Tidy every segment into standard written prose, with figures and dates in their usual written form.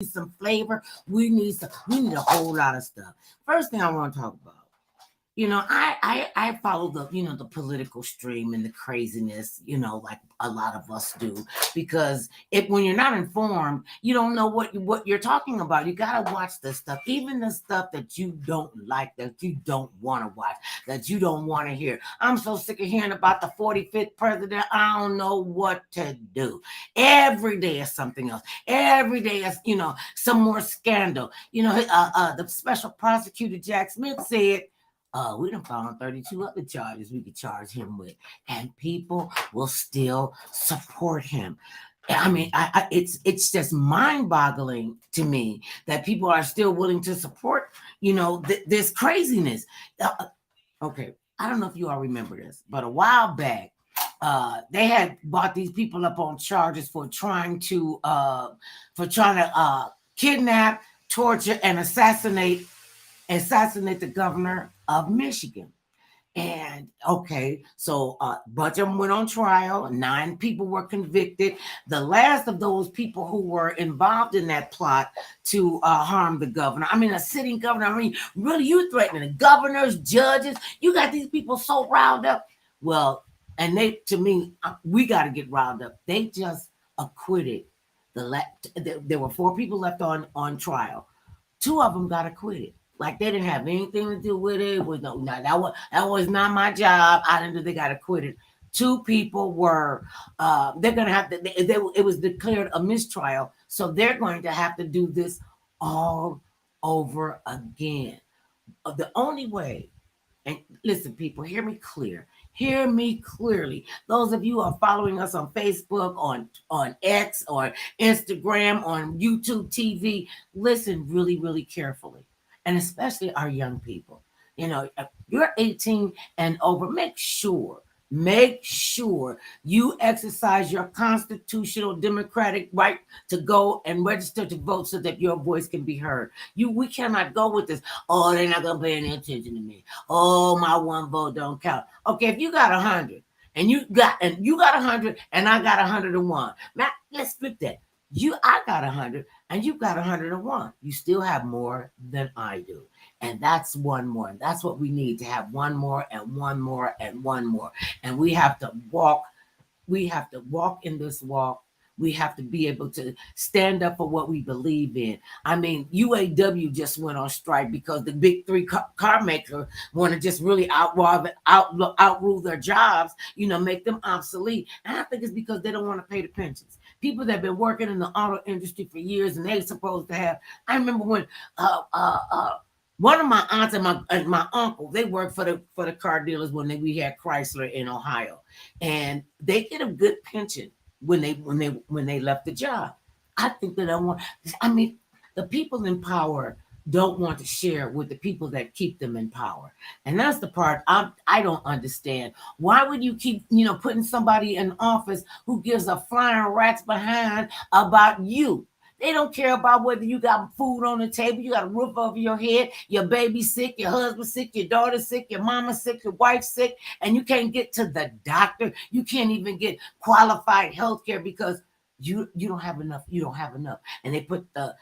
some flavor. We need a whole lot of stuff. First thing I want to talk about. I follow the political stream and the craziness, like a lot of us do, because when you're not informed, you don't know what you're talking about. You gotta watch this stuff, even the stuff that you don't like, that you don't want to watch, that you don't want to hear. I'm so sick of hearing about the 45th president. I don't know what to do. Every day is something else. Every day is some more scandal. The special prosecutor Jack Smith said, we done found 32 other charges we could charge him with, and people will still support him. I mean, it's just mind-boggling to me that people are still willing to support, this craziness. Okay, I don't know if you all remember this, but a while back, they had brought these people up on charges for trying to kidnap, torture, and assassinate the governor of Michigan. And okay, so a bunch of them went on trial. 9 people were convicted. The last of those people who were involved in that plot to harm the governor. I mean, a sitting governor. I mean, really, you threatening the governors, judges. You got these people so riled up. Well, and to me, we got to get riled up. They just acquitted there were 4 people left on trial. 2 of them got acquitted. Like they didn't have anything to do with it. It was that was not my job. I didn't do. They got acquitted. 2 people were. They're gonna have to. It was declared a mistrial, so they're going to have to do this all over again. The only way, and listen, people, hear me clear. Hear me clearly. Those of you who are following us on Facebook, on X, or Instagram, on YouTube TV, listen really, really carefully, and especially our young people. If you're 18 and over, make sure you exercise your constitutional democratic right to go and register to vote so that your voice can be heard. We cannot go with this. Oh, they're not gonna pay any attention to me. Oh, my one vote don't count. Okay, if you got 100 and you got 100 and I got 101. Now let's flip that. I got 100 and you got 101. You still have more than I do. And that's one more. And that's what we need, to have one more and one more and one more. And we have to walk in this walk. We have to be able to stand up for what we believe in. I mean, UAW just went on strike because the big 3 car maker want to just really outrule their jobs, make them obsolete. And I think it's because they don't want to pay the pensions. People that have been working in the auto industry for years, and they're supposed to have. I remember when one of my aunts and my uncle, they worked for the car dealers we had Chrysler in Ohio, and they get a good pension when they left the job. I think that I mean, the people in power don't want to share with the people that keep them in power, and that's the part I don't understand. Why would you keep putting somebody in office who gives a flying rat's behind about you? They don't care about whether you got food on the table, you got a roof over your head, your baby sick, your husband sick, your daughter sick, your mama sick, your wife sick, and you can't get to the doctor. You can't even get qualified health care because you don't have enough. You don't have enough. And they put the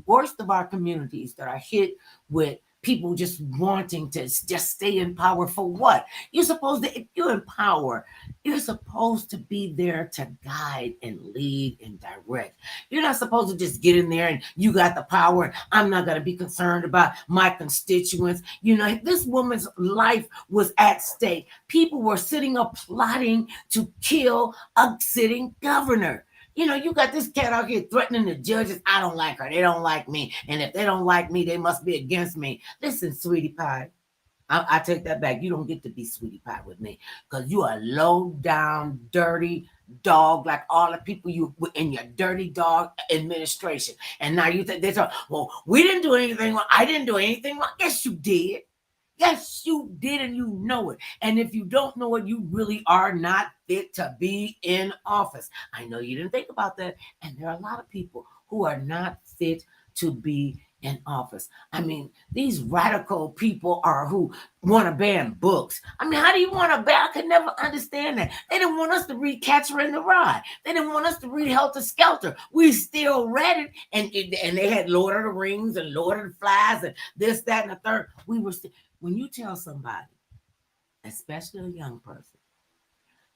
worst of our communities that are hit with people just wanting to just stay in power for what? You're supposed to, if you're in power, you're supposed to be there to guide and lead and direct. You're not supposed to just get in there and you got the power. And I'm not going to be concerned about my constituents. This woman's life was at stake. People were sitting up plotting to kill a sitting governor. You got this cat out here threatening the judges. I don't like her. They don't like me. And if they don't like me, they must be against me. Listen, sweetie pie, I take that back. You don't get to be sweetie pie with me because you are a low down, dirty dog like all the people you in your dirty dog administration. And now you think they talk, well, we didn't do anything wrong. I didn't do anything wrong. Yes, you did. Yes, you did, and you know it. And if you don't know it, you really are not fit to be in office. I know you didn't think about that. And there are a lot of people who are not fit to be in office. I mean, these radical people are who want to ban books. I mean, how do you want to ban? I could never understand that. They didn't want us to read Catcher in the Rye. They didn't want us to read Helter Skelter. We still read it, and they had Lord of the Rings and Lord of the Flies and this, that, and the third. We were still. When you tell somebody, especially a young person,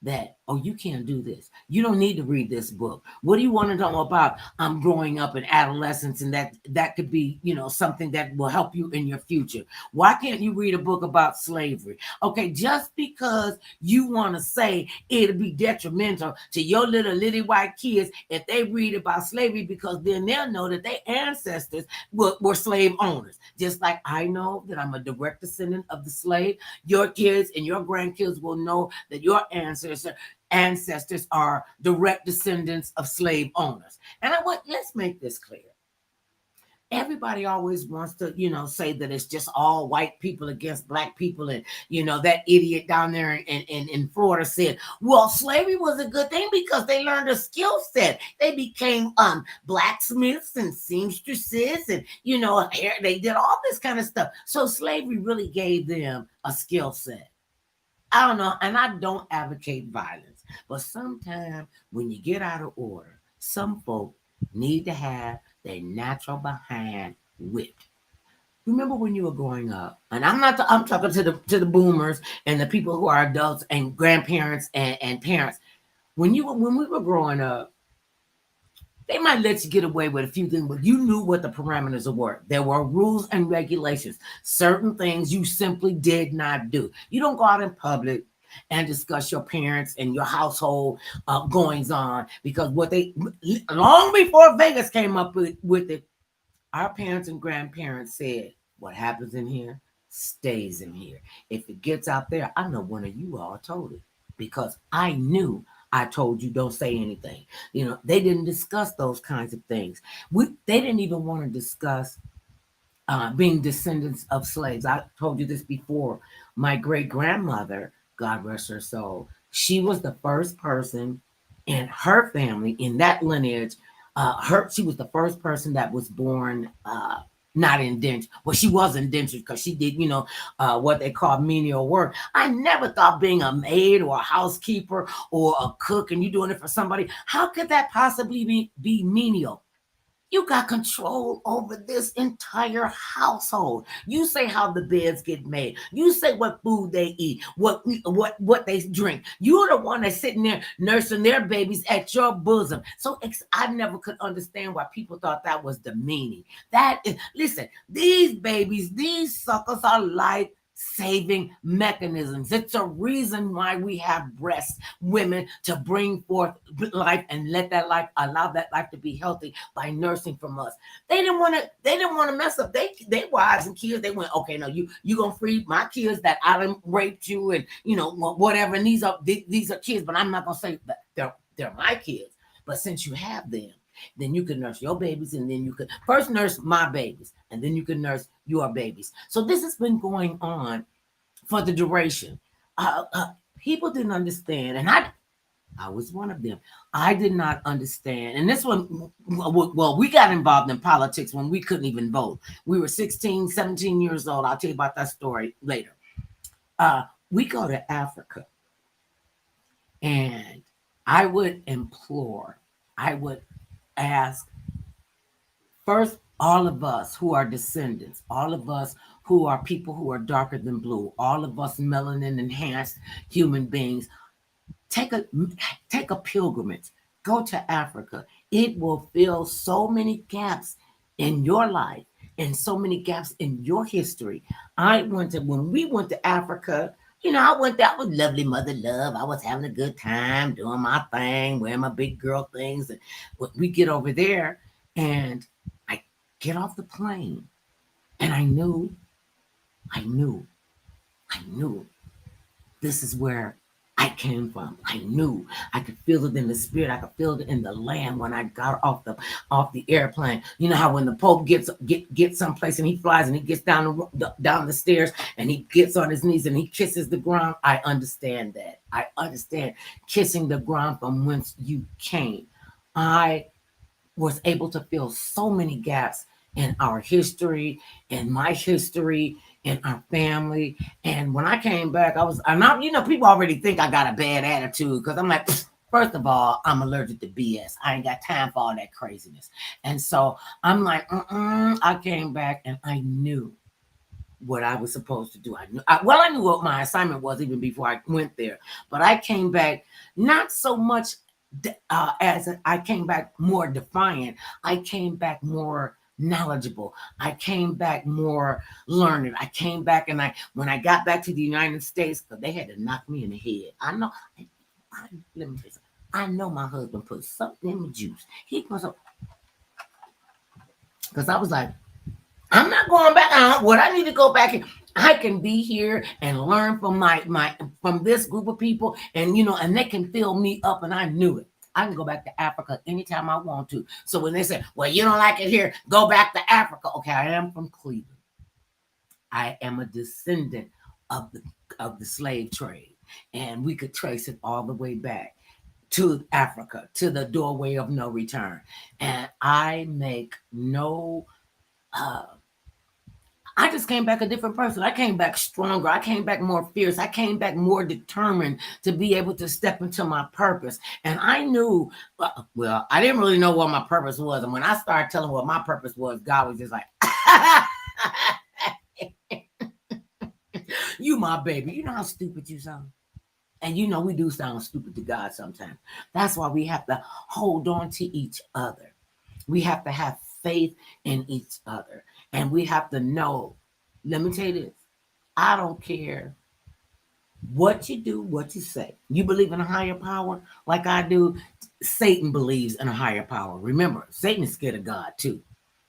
that, oh, you can't do this, you don't need to read this book, what do you want to know about growing up in adolescence, and that could be, something that will help you in your future? Why can't you read a book about slavery? Okay, just because you want to say it'll be detrimental to your little white kids if they read about slavery, because then they'll know that their ancestors were slave owners, just like I know that I'm a direct descendant of the slave. Your kids and your grandkids will know that your ancestors are direct descendants of slave owners. And let's make this clear. Everybody always wants to, say that it's just all white people against black people. And, that idiot down there in Florida said, well, slavery was a good thing because they learned a skill set. They became blacksmiths and seamstresses and, they did all this kind of stuff. So slavery really gave them a skill set. I don't know, and I don't advocate violence, but sometimes when you get out of order, some folk need to have their natural behind whipped. Remember when you were growing up, and I'm talking to the boomers and the people who are adults and grandparents and parents. When we were growing up, they might let you get away with a few things, but you knew what the parameters were. There were rules and regulations. Certain things you simply did not do. You don't go out in public and discuss your parents and your household goings on, because long before Vegas came up with it, our parents and grandparents said, what happens in here stays in here. If it gets out there, I know one of you all told it, because I knew I told you don't say anything. They didn't discuss those kinds of things. They didn't even want to discuss being descendants of slaves. I told you this before. My great grandmother, God rest her soul, she was the first person in her family, in that lineage. She was the first person that was born not indentured. Well, she was indentured because she did, what they call menial work. I never thought being a maid or a housekeeper or a cook and you doing it for somebody, how could that possibly be menial? You got control over this entire household. You say how the beds get made. You say what food they eat, what they drink. You're the one that's sitting there nursing their babies at your bosom. So I never could understand why people thought that was demeaning. Listen, these babies, these suckers are life-saving mechanisms. It's a reason why we have breast women to bring forth life and allow that life to be healthy by nursing from us. They didn't want to mess up their wives and kids. They went, okay, no, you gonna free my kids that I done raped you and whatever. And these are kids, but I'm not gonna say that they're my kids. But since you have them, then you can nurse your babies, and then you could first nurse my babies, and then you can nurse your babies. So this has been going on for the duration. People didn't understand, and I was one of them. I did not understand. And this one, well, we got involved in politics when we couldn't even vote. We were 16, 17 years old. I'll tell you about that story later. We go to Africa, and I would ask, first, all of us who are descendants, all of us who are people who are darker than blue, all of us melanin enhanced human beings, take a pilgrimage. Go to Africa. It will fill so many gaps in your life and so many gaps in your history. When we went to Africa, I went there with lovely mother love. I was having a good time doing my thing, wearing my big girl things. And we get over there, and I get off the plane, and I knew this is where I came from. I knew. I could feel it in the spirit. I could feel it in the land when I got off the airplane. You know how when the Pope gets someplace and he flies and he gets down the stairs and he gets on his knees and he kisses the ground. I understand that. I understand kissing the ground from whence you came. I was able to fill so many gaps in our history, in my history, in our family. And when I came back, people already think I got a bad attitude because I'm like, first of all, I'm allergic to BS. I ain't got time for all that craziness. And so I'm like, I came back and I knew what I was supposed to do. I knew what my assignment was even before I went there. But I came back not so much as I came back more defiant. I came back more knowledgeable. I came back more learned. I came back and when I got back to the United States, because they had to knock me in the head. Let me say something. I know my husband put something in the juice. He put some, because I was like, I'm not going back. What I need to go back and I can be here and learn from from this group of people, and and they can fill me up. And I knew it. I can go back to Africa anytime I want to. So when they say, "Well, you don't like it here, go back to Africa," okay, I am from Cleveland. I am a descendant of the slave trade, and we could trace it all the way back to Africa, to the doorway of no return. And I make no. I just came back a different person. I came back stronger. I came back more fierce. I came back more determined to be able to step into my purpose. And I knew, well, I didn't really know what my purpose was. And when I started telling what my purpose was, God was just like, you my baby. You know how stupid you sound? And we do sound stupid to God sometimes. That's why we have to hold on to each other. We have to have faith in each other. And we have to know, let me tell you this, I don't care what you do, what you say. You believe in a higher power like I do. Satan believes in a higher power. Remember, Satan is scared of God too,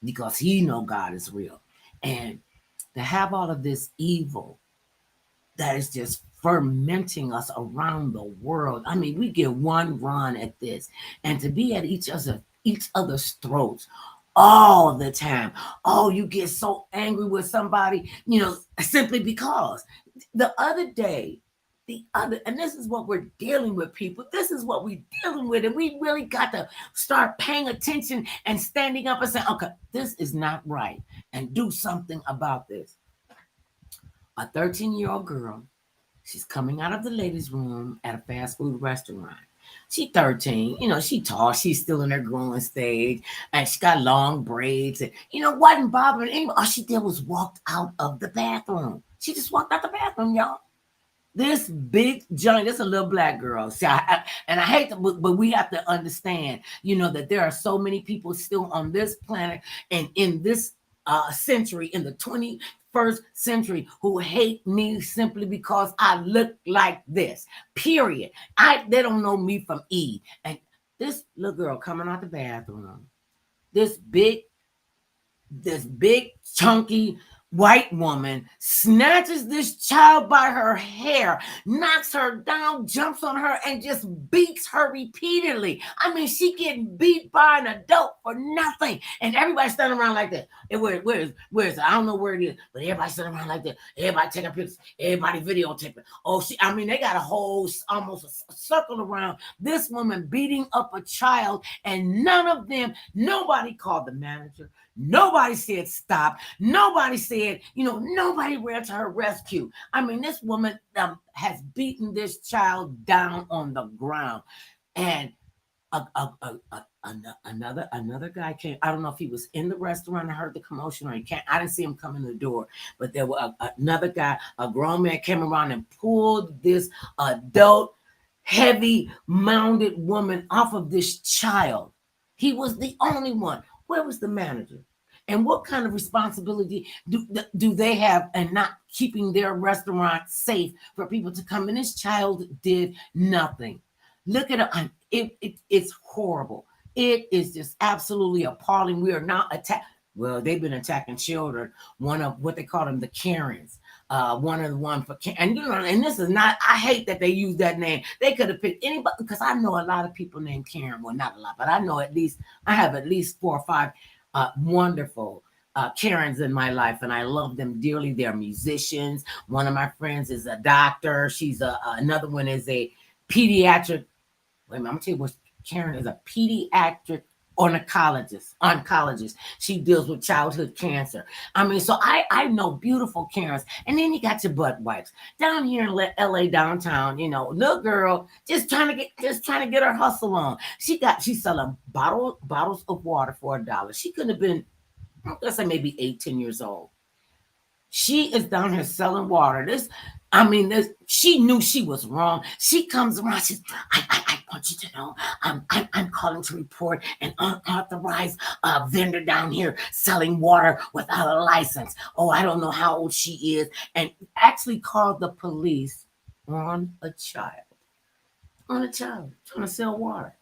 because he know God is real. And to have all of this evil that is just fermenting us around the world. I mean, we get one run at this, and to be at each other's throats all the time. Oh, you get so angry with somebody, simply because the other day, and this is what we're dealing with, people. This is what we're dealing with, and we really got to start paying attention and standing up and saying, okay, this is not right, and do something about this. A 13-year-old girl, she's coming out of the ladies' room at a fast food restaurant. She's 13, she tall, she's still in her growing stage, and she got long braids, and wasn't bothering anyone. All she did was walked out of the bathroom. She just walked out the bathroom, y'all. This big giant, this is a little black girl. See, and I hate to, but we have to understand, that there are so many people still on this planet and in this century, in the 21st century, who hate me simply because I look like this. Period. They don't know me from Eve. And this little girl coming out the bathroom, this big chunky white woman snatches this child by her hair, knocks her down, jumps on her, and just beats her repeatedly. I mean, she getting beat by an adult for nothing. And everybody standing around like that. And where is it? I don't know where it is, but everybody standing around like that. Everybody taking pictures. Everybody videotaping. Oh, they got a whole, almost a circle around this woman beating up a child, and nobody called the manager. Nobody said stop. Nobody said, nobody ran to her rescue. I mean, this woman has beaten this child down on the ground. And another guy came. I don't know if he was in the restaurant and heard the commotion, or he can't. I didn't see him come in the door, but there was another guy, a grown man, came around and pulled this adult, heavy mounded woman off of this child. He was the only one. Where was the manager? And what kind of responsibility do they have in not keeping their restaurant safe for people to come in? This child did nothing. Look at it. It's horrible. It is just absolutely appalling. We are not attacked. Well, they've been attacking children. One of what they call them, the Karens. One of the one for and this is not. I hate that they use that name. They could have picked anybody, because I know a lot of people named Karen. Well, not a lot, but I have at least 4 or 5 wonderful Karens in my life, and I love them dearly. They're musicians. One of my friends is a doctor. She's another one is a pediatric. Wait a minute, I'm gonna tell you what Karen is, a pediatric oncologist. She deals with childhood cancer. I mean, so I know beautiful Karens. And then you got your butt wipes down here in LA downtown. Little girl just trying to get her hustle on. She's selling bottles of water for $1. She couldn't have been, let's say, maybe 8, 10 years old. She is down here selling water. She knew she was wrong. She comes around. She's, I want you to know, I'm calling to report an unauthorized vendor down here selling water without a license. Oh, I don't know how old she is, and actually called the police on a child, trying to sell water.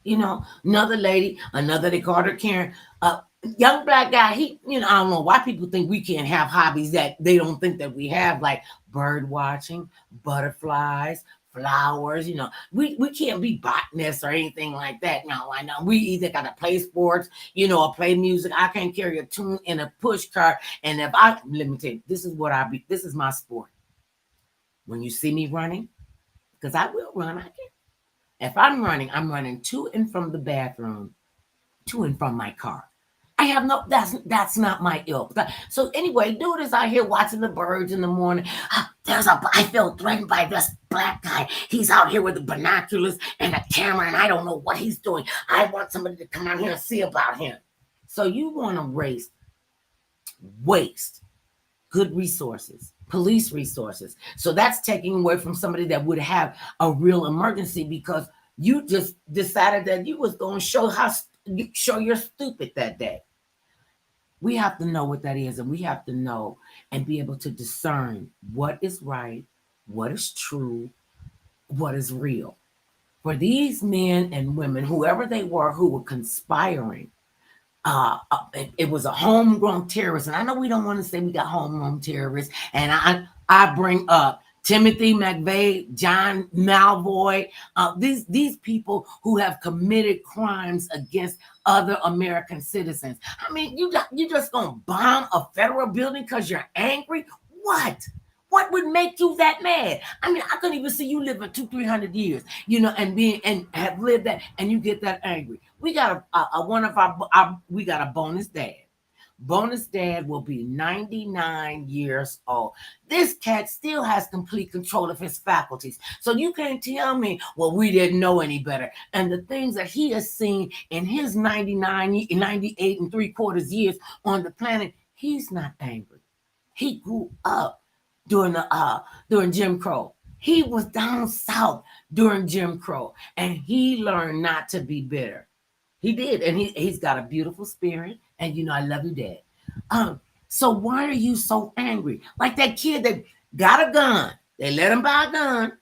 Another they called her Karen. Young black guy, I don't know why people think we can't have hobbies that they don't think that we have, like bird watching, butterflies, flowers. We can't be botanists or anything like that. No, I know we either got to play sports, or play music. I can't carry a tune in a push cart. And let me tell you, this is my sport. When you see me running, because I will run, if I'm running to and from the bathroom, to and from my car. I have that's not my ilk. So anyway, dude is out here watching the birds in the morning. I feel threatened by this black guy. He's out here with the binoculars and a camera, and I don't know what he's doing. I want somebody to come out here and see about him. So you want to waste good resources, police resources. So that's taking away from somebody that would have a real emergency because you just decided that you was going to show you're stupid that day. We have to know what that is, and we have to know and be able to discern what is right, what is true, what is real. For these men and women, whoever they were, who were conspiring, it was a homegrown terrorist. And I know we don't want to say we got homegrown terrorists, and I bring up Timothy McVeigh, John Malvoy, these people who have committed crimes against other American citizens. I mean, you just gonna bomb a federal building because you're angry? What? What would make you that mad? I mean, I couldn't even see you living 200-300 years, and have lived that, and you get that angry. We got we got a bonus dad. Bonus dad will be 99 years old. This cat still has complete control of his faculties. So you can't tell me, well, we didn't know any better. And the things that he has seen in his 98 and 3/4 years on the planet, he's not angry. He grew up during Jim Crow. He was down south during Jim Crow, and he learned not to be bitter. He did, and he's got a beautiful spirit. And I love you, Dad. So why are you so angry? Like that kid that got a gun. They let him buy a gun,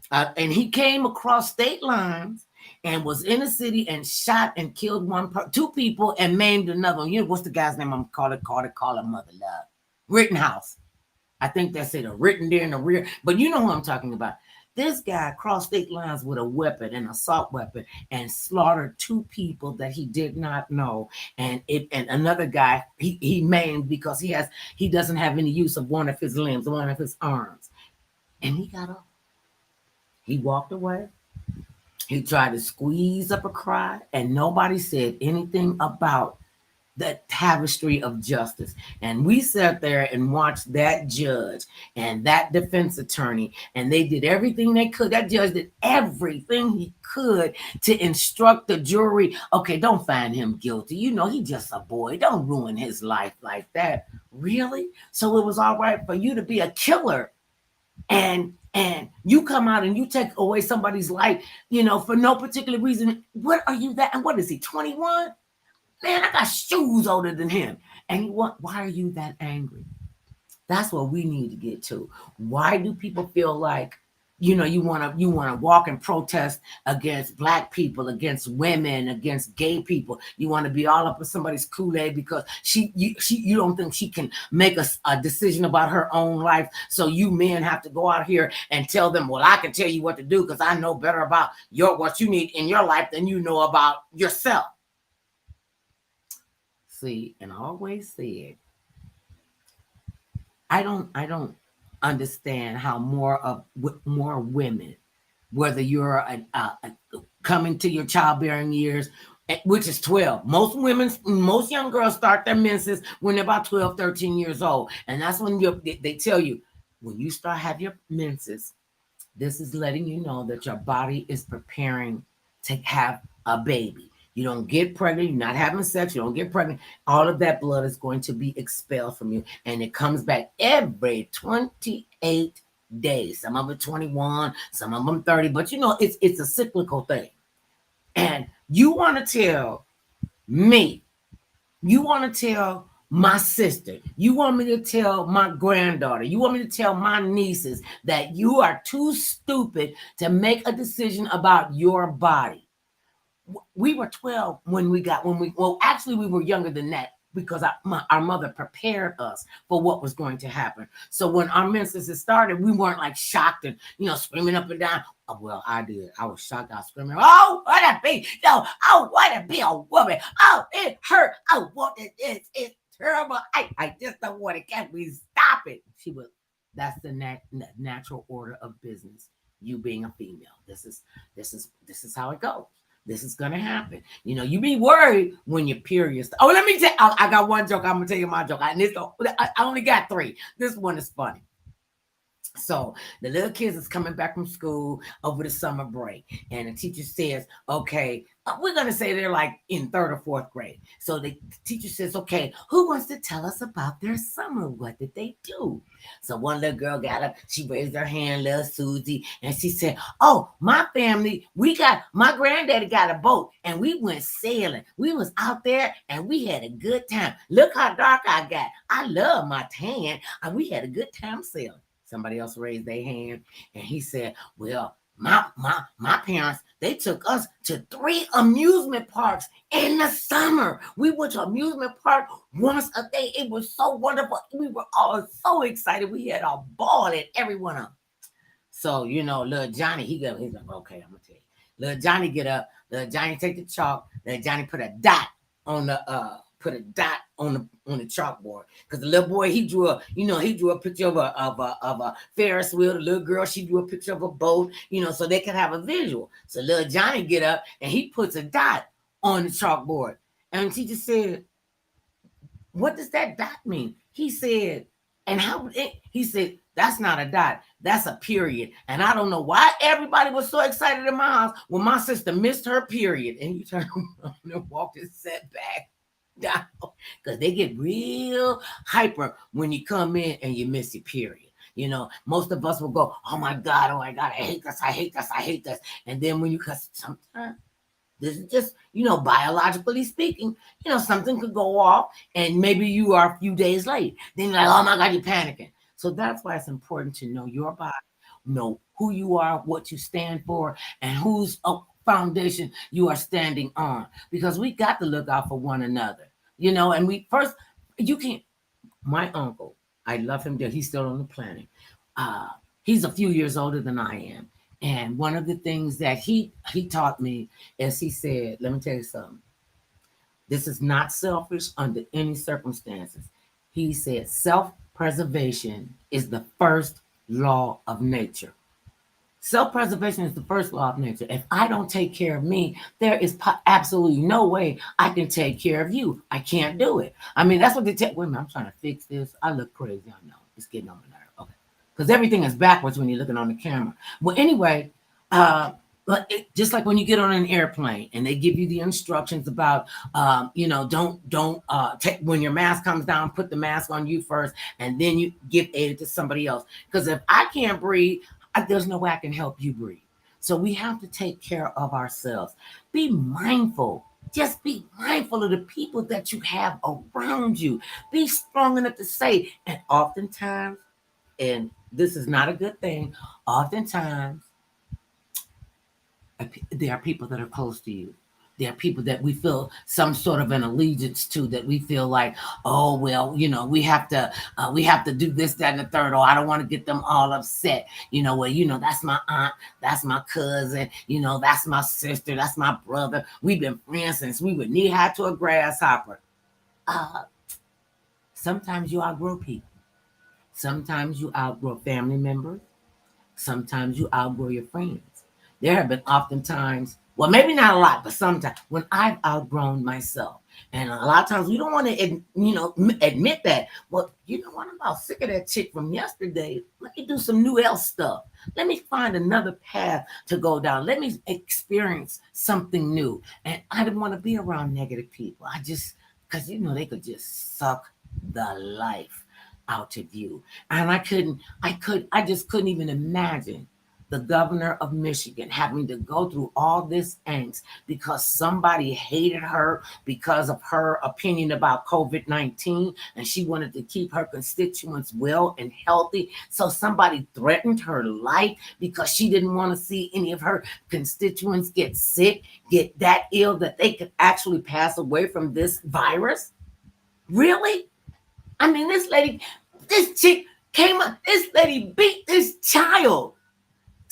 and he came across state lines and was in a city and shot and killed two people and maimed another one. What's the guy's name? I'm call it Mother Love. Rittenhouse. I think that's it. Written there in the rear. But you know who I'm talking about. This guy crossed state lines with a weapon, an assault weapon, and slaughtered two people that he did not know. And another guy he maimed because he doesn't have any use of one of his limbs, one of his arms. And he got up. He walked away. He tried to squeeze up a cry, and nobody said anything about the tapestry of justice. And we sat there and watched that judge and that defense attorney, and they did everything they could. That judge did everything he could to instruct the jury. Okay, don't find him guilty. He's just a boy. Don't ruin his life like that. Really? So it was all right for you to be a killer, and you come out and you take away somebody's life, for no particular reason. What are you that? And what is he, 21? Man, I got shoes older than him. And why are you that angry? That's what we need to get to. Why do people feel like, you want to walk and protest against black people, against women, against gay people? You want to be all up with somebody's Kool-Aid because you don't think she can make a decision about her own life. So you men have to go out here and tell them, well, I can tell you what to do because I know better about what you need in your life than you know about yourself. See, and I always said, I don't understand how more women, whether you're coming to your childbearing years which is 12. Most young girls start their menses when they're about 12, 13 years old. And that's when they tell you, when you start have your menses, this is letting you know that your body is preparing to have a baby. You don't get pregnant, you're not having sex, you don't get pregnant. All of that blood is going to be expelled from you. And it comes back every 28 days. Some of it 21, some of them 30, but it's a cyclical thing. And you want to tell me, you want to tell my sister, you want me to tell my granddaughter, you want me to tell my nieces that you are too stupid to make a decision about your body. We were 12 well, actually, we were younger than that because our mother prepared us for what was going to happen. So when our menses started, we weren't like shocked and, screaming up and down. Oh, well, I did. I was shocked. I was screaming, oh, what a be, no, oh, what a be a woman. Oh, it hurt. Oh, what it is. It's terrible. I just don't want to get me. Stop it. That's the natural order of business. You being a female. This is how it goes. This is gonna happen. You be worried when your period. Oh, let me tell. I got one joke. I'm gonna tell you my joke. I only got three. This one is funny. So the little kids is coming back from school over the summer break, and the teacher says, "Okay, we're gonna say they're like in third or fourth grade." So the teacher says, "Okay, who wants to tell us about their summer? What did they do?" So one little girl got up, she raised her hand, little Susie, and she said, "Oh, my family, my granddaddy got a boat, and we went sailing. We was out there, and we had a good time. Look how dark I got. I love my tan, and we had a good time sailing." Somebody else raised their hand, and he said, "Well, my parents, they took us to 3 amusement parks in the summer. We went to amusement park once a day. It was so wonderful. We were all so excited. We had a ball at every one of them." So, little Johnny, he's like, "Okay, I'm gonna tell you." Little Johnny get up, little Johnny take the chalk, little Johnny on the put a dot on the chalkboard, because the little boy, he drew a picture of a Ferris wheel. The little girl, she drew a picture of a boat, so they could have a visual. So little Johnny get up and he puts a dot on the chalkboard, and the teacher said, "What does that dot mean?" He said, he said, "That's not a dot, that's a period." And I don't know why everybody was so excited in my house when my sister missed her period. And you turn around and walked and sat back down, because they get real hyper when you come in and you miss your period. Most of us will go, "Oh my God, I hate this, I hate this, I hate this." And then when cause sometimes, this is just, biologically speaking, something could go off and maybe you are a few days late. Then you're like, "Oh my God, you're panicking." So that's why it's important to know your body, know who you are, what you stand for, and whose foundation you are standing on. Because we got to look out for one another, and you can't, my uncle, I love him dear. He's still on the planet. Uh, he's a few years older than I am. And one of the things that he taught me is he said, "Let me tell you something. This is not selfish under any circumstances." He said, "Self-preservation is the first law of nature." Self-preservation is the first law of nature. If I don't take care of me, there is absolutely no way I can take care of you. I can't do it. I mean, that's what they tell. Wait a minute, I'm trying to fix this. I look crazy. I know. It's getting on my nerve. Okay. Because everything is backwards when you're looking on the camera. Well, anyway, but just like when you get on an airplane and they give you the instructions about, don't take, when your mask comes down, put the mask on you first, and then you give aid to somebody else. Because if I can't breathe, there's no way I can help you breathe. So we have to take care of ourselves. Be mindful. Just be mindful of the people that you have around you. Be strong enough to say, and oftentimes, and this is not a good thing, oftentimes there are people that are close to you. There are people that we feel some sort of an allegiance to, that we feel like, "Oh well, we have to do this, that, and the third, or I don't want to get them all upset." That's my aunt, that's my cousin, that's my sister, that's my brother. We've been friends since we were knee high to a grasshopper. Uh, Sometimes you outgrow people. Sometimes you outgrow family members. Sometimes you outgrow your friends. There have been oftentimes Well, maybe not a lot, but sometimes when I've outgrown myself. And a lot of times we don't want to, admit that. Well, you know what? I'm about sick of that chick from yesterday. Let me do some new else stuff. Let me find another path to go down. Let me experience something new. And I didn't want to be around negative people. I just, because, they could just suck the life out of you. And I just couldn't even imagine the governor of Michigan having to go through all this angst because somebody hated her because of her opinion about COVID 19 and she wanted to keep her constituents well and healthy. So somebody threatened her life because she didn't want to see any of her constituents get sick, get that ill that they could actually pass away from this virus. Really? I mean, this chick came up, this lady beat this child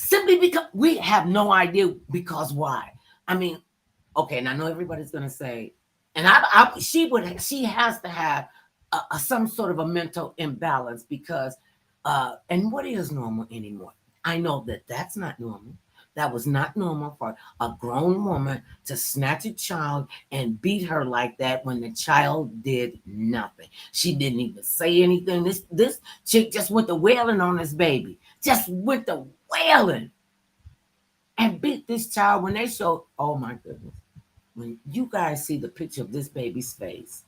simply because we have no idea because why. I mean, okay, and I know everybody's gonna say, and she has to have some sort of a mental imbalance because, and what is normal anymore? I know that that's not normal. That was not normal for a grown woman to snatch a child and beat her like that when the child did nothing. She didn't even say anything. This chick just went to wailing on this baby. Just went to wailing and beat this child when they showed, oh my goodness. When you guys see the picture of this baby's face,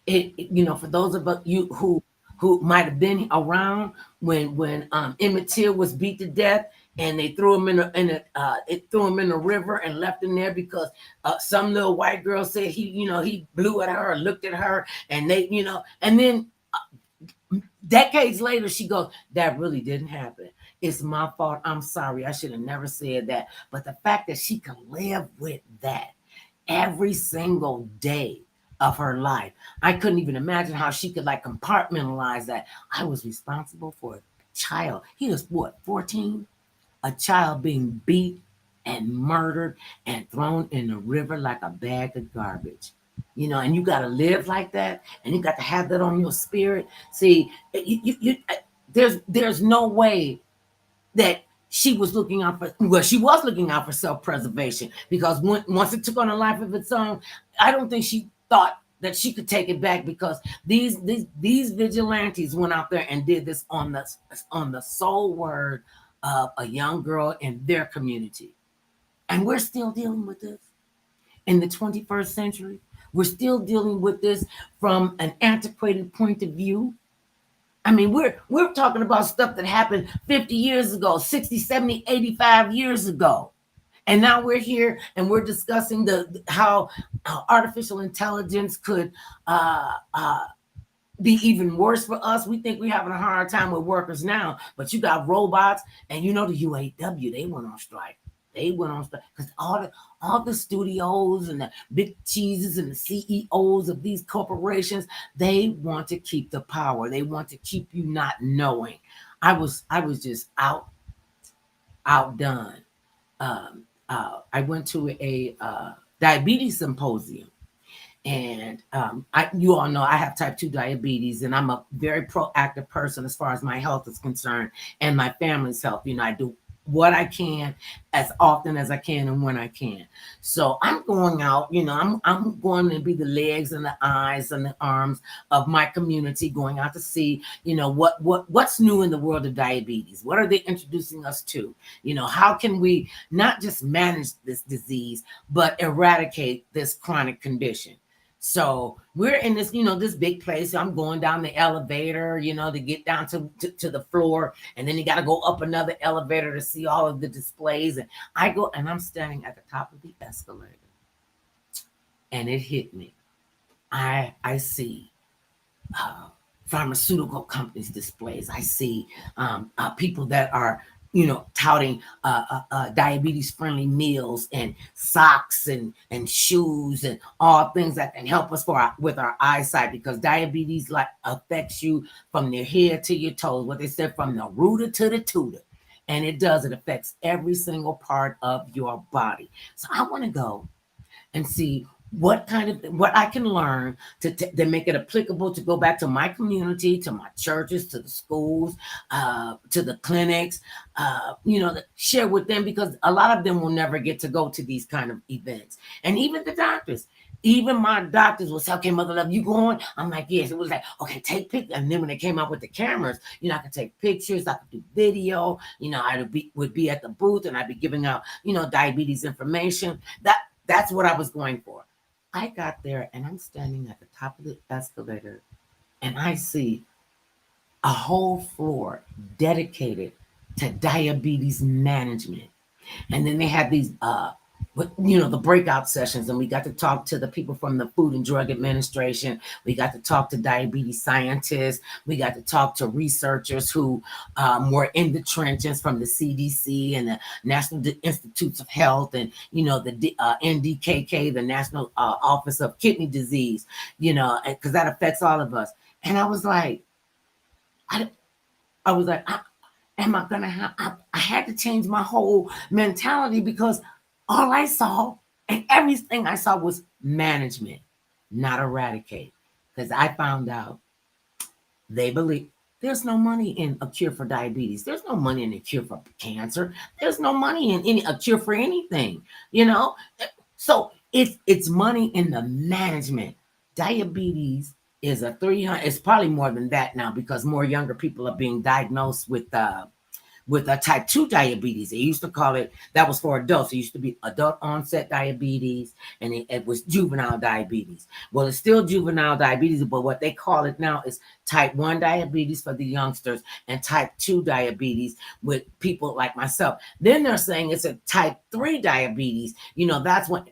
for those of you who might have been around when Emmett Till was beat to death and they threw him it threw him in the river and left him there because some little white girl said he blew at her or looked at her and and then decades later she goes, that really didn't happen. It's my fault. I'm sorry. I should have never said that. But the fact that she can live with that every single day of her life, I couldn't even imagine how she could compartmentalize that. I was responsible for a child. He was what, 14? A child being beat and murdered and thrown in the river like a bag of garbage. And you got to live like that, and you got to have that on your spirit. See, there's no way that she was looking out for, well, she was looking out for self-preservation because once it took on a life of its own, I don't think she thought that she could take it back because these vigilantes went out there and did this on the sole word of a young girl in their community. And we're still dealing with this in the 21st century. We're still dealing with this from an antiquated point of view. I mean, we're talking about stuff that happened 50 years ago, 60, 70, 85 years ago. And now we're here and we're discussing how artificial intelligence could be even worse for us. We think we're having a hard time with workers now, but you got robots and the UAW, they went on strike. They went on strike because all the studios and the big cheeses and the CEOs of these corporations, they want to keep the power. They want to keep you not knowing. I was just outdone. I went to a diabetes symposium, and you all know I have type 2 diabetes, and I'm a very proactive person as far as my health is concerned and my family's health. I do what I can as often as I can and when I can. So I'm going out, I'm going to be the legs and the eyes and the arms of my community, going out to see, what's new in the world of diabetes. What are they introducing us to? How can we not just manage this disease, but eradicate this chronic condition? So we're in this, this big place. I'm going down the elevator, to get down to the floor. And then you got to go up another elevator to see all of the displays. And I go and I'm standing at the top of the escalator. And it hit me. I see pharmaceutical companies displays. I see people that are touting diabetes friendly meals and socks and shoes and all things that can help us with our eyesight, because diabetes affects you from your head to your toes, what they said, from the rooter to the tutor. And it affects every single part of your body. So I want to go and see what I can learn to make it applicable to go back to my community, to my churches, to the schools, to the clinics, share with them, because a lot of them will never get to go to these kind of events. And even the doctors, even my doctors will say, okay, Mother Love, you going? I'm like, yes. It was like, okay, take pictures. And then when they came out with the cameras, I could take pictures, I could do video, would be at the booth, and I'd be giving out, diabetes information. That's what I was going for. I got there and I'm standing at the top of the escalator, and I see a whole floor dedicated to diabetes management. And then they had these the breakout sessions, and we got to talk to the people from the Food and Drug Administration. We got to talk to diabetes scientists. We got to talk to researchers who were in the trenches from the CDC and the National Institutes of Health, and the NDKK, the National Office of Kidney Disease, because that affects all of us. And I was like, I was like, am I gonna have? I had to change my whole mentality, because all I saw and everything I saw was management, not eradicate. Because I found out they believe there's no money in a cure for diabetes. There's no money in a cure for cancer. There's no money in a cure for anything. So it's money in the management. Diabetes is a 300. It's probably more than that now, because more younger people are being diagnosed with a type 2 diabetes. They used to call it, that was for adults. It used to be adult onset diabetes, and it was juvenile diabetes. Well, it's still juvenile diabetes, but what they call it now is type 1 diabetes for the youngsters, and type 2 diabetes with people like myself. Then they're saying it's a type 3 diabetes. That's what,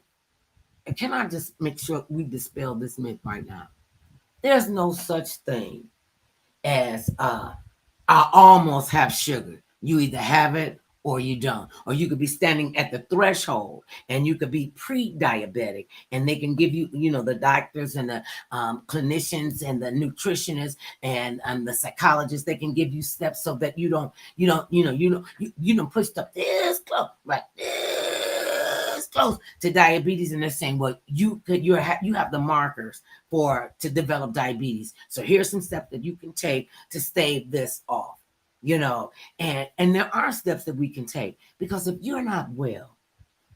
can I just make sure we dispel this myth right now? There's no such thing as I almost have sugar. You either have it or you don't. Or you could be standing at the threshold, and you could be pre-diabetic, and they can give you, the doctors and the clinicians and the nutritionists and the psychologists, they can give you steps so that you don't push up this close, right this close to diabetes, and they're saying, well, you have the markers to develop diabetes. So here's some steps that you can take to stave this off. And there are steps that we can take, because if you're not well,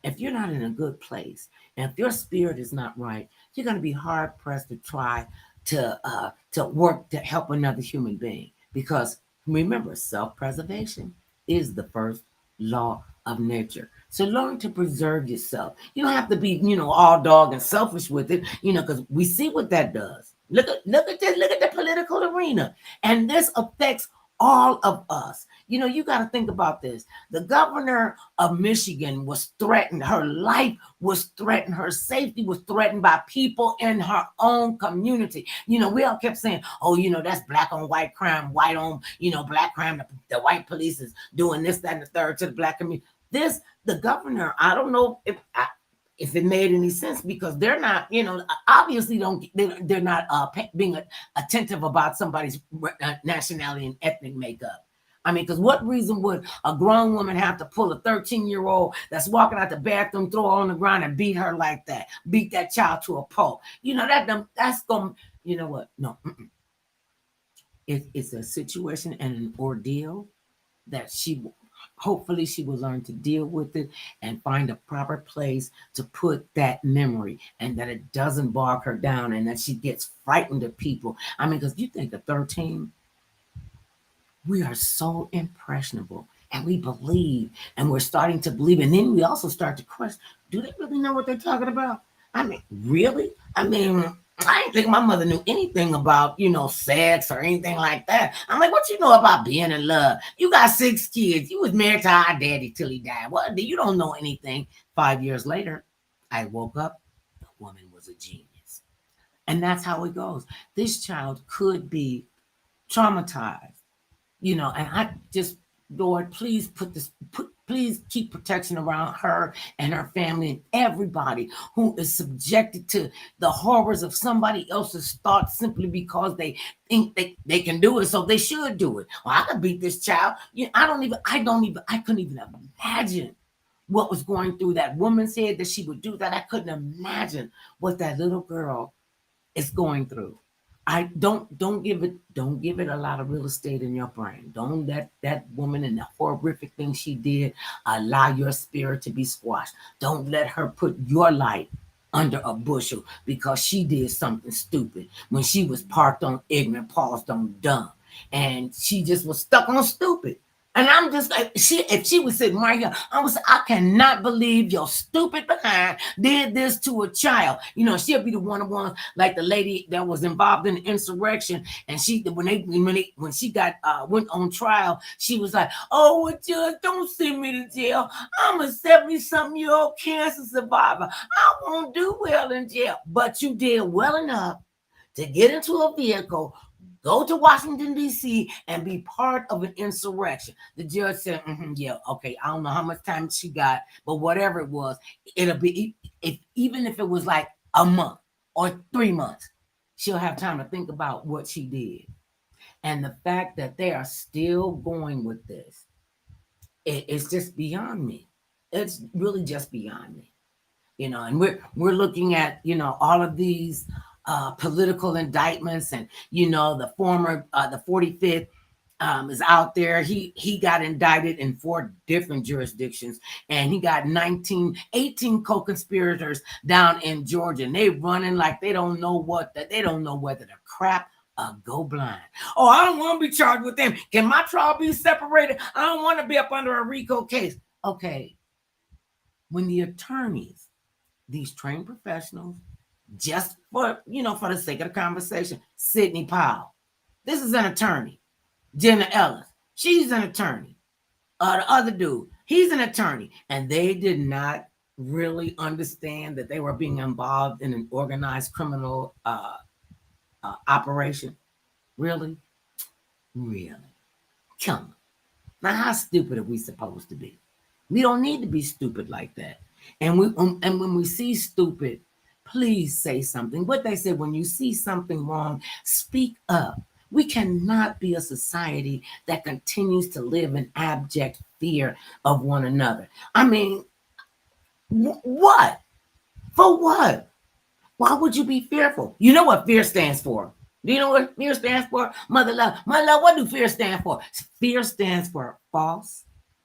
if you're not in a good place, and if your spirit is not right, you're going to be hard pressed to try to work to help another human being, because remember, self-preservation is the first law of nature. So learn to preserve yourself. You don't have to be, all dog and selfish with it, because we see what that does. Look at this, look at the political arena. And this affects all of us. You got to think about this. The governor of Michigan was threatened. Her life was threatened. Her safety was threatened by people in her own community. We all kept saying, oh, that's black on white crime, white on, black crime. The white police is doing this, that, and the third to the black community. The governor, I don't know if it made any sense, because they're not, obviously they're not being attentive about somebody's nationality and ethnic makeup. I mean, because what reason would a grown woman have to pull a 13-year-old that's walking out the bathroom, throw her on the ground, and beat her like that? Beat that child to a pulp. That's going. You know what? No, it's a situation and an ordeal that hopefully she will learn to deal with it and find a proper place to put that memory, and that it doesn't bog her down, and that she gets frightened of people. I mean, because you think of 13, we are so impressionable, and we believe, and we're starting to believe. And then we also start to question, do they really know what they're talking about? I mean, really? I mean, I didn't think my mother knew anything about, sex or anything like that. I'm like, what you know about being in love? You got 6 kids. You was married to our daddy till he died. What? You don't know anything. 5 years later, I woke up. The woman was a genius. And that's how it goes. This child could be traumatized, and I just, Lord, please please keep protection around her and her family and everybody who is subjected to the horrors of somebody else's thoughts, simply because they think they can do it, so they should do it. Well, I could beat this child. I couldn't even imagine what was going through that woman's head that she would do that. I couldn't imagine what that little girl is going through. I don't give it a lot of real estate in your brain. Don't let that woman and the horrific thing she did allow your spirit to be squashed. Don't let her put your life under a bushel because she did something stupid when she was parked on ignorant, paused on dumb, and she just was stuck on stupid. And I'm just like, if she was sitting right here, I cannot believe your stupid behind did this to a child. You know, she'll be the one like the lady that was involved in the insurrection. And when she got went on trial, she was like, "Oh, well, judge, don't send me to jail. I'm a 70-something-year-old cancer survivor. I won't do well in jail." But you did well enough to get into a vehicle, go to Washington, D.C., and be part of an insurrection. The judge said, yeah, okay, I don't know how much time she got, but whatever it was, it'll be, even if it was like a month or 3 months, she'll have time to think about what she did. And the fact that they are still going with this, it's just beyond me. It's really just beyond me. You know, and we're looking at, you know, all of these political indictments, and you know, the 45th is out there. He got indicted in 4 different jurisdictions, and he got 18 co-conspirators down in Georgia, and they running like they don't know whether to crap or go blind. Oh, I don't want to be charged with them. Can my trial be separated? I don't want to be up under a RICO case. Okay, when the attorneys, these trained professionals, just for the sake of the conversation, Sidney Powell, this is an attorney. Jenna Ellis, she's an attorney. The other dude, he's an attorney, and they did not really understand that they were being involved in an organized criminal operation. Really, come on. Now, how stupid are we supposed to be? We don't need to be stupid like that. And when we see stupid, please say something. What they say, when you see something wrong, speak up. We cannot be a society that continues to live in abject fear of one another. I mean, what? For what? Why would you be fearful? You know what fear stands for. Do you know what fear stands for? Mother love. My love, what do fear stand for? Fear stands for false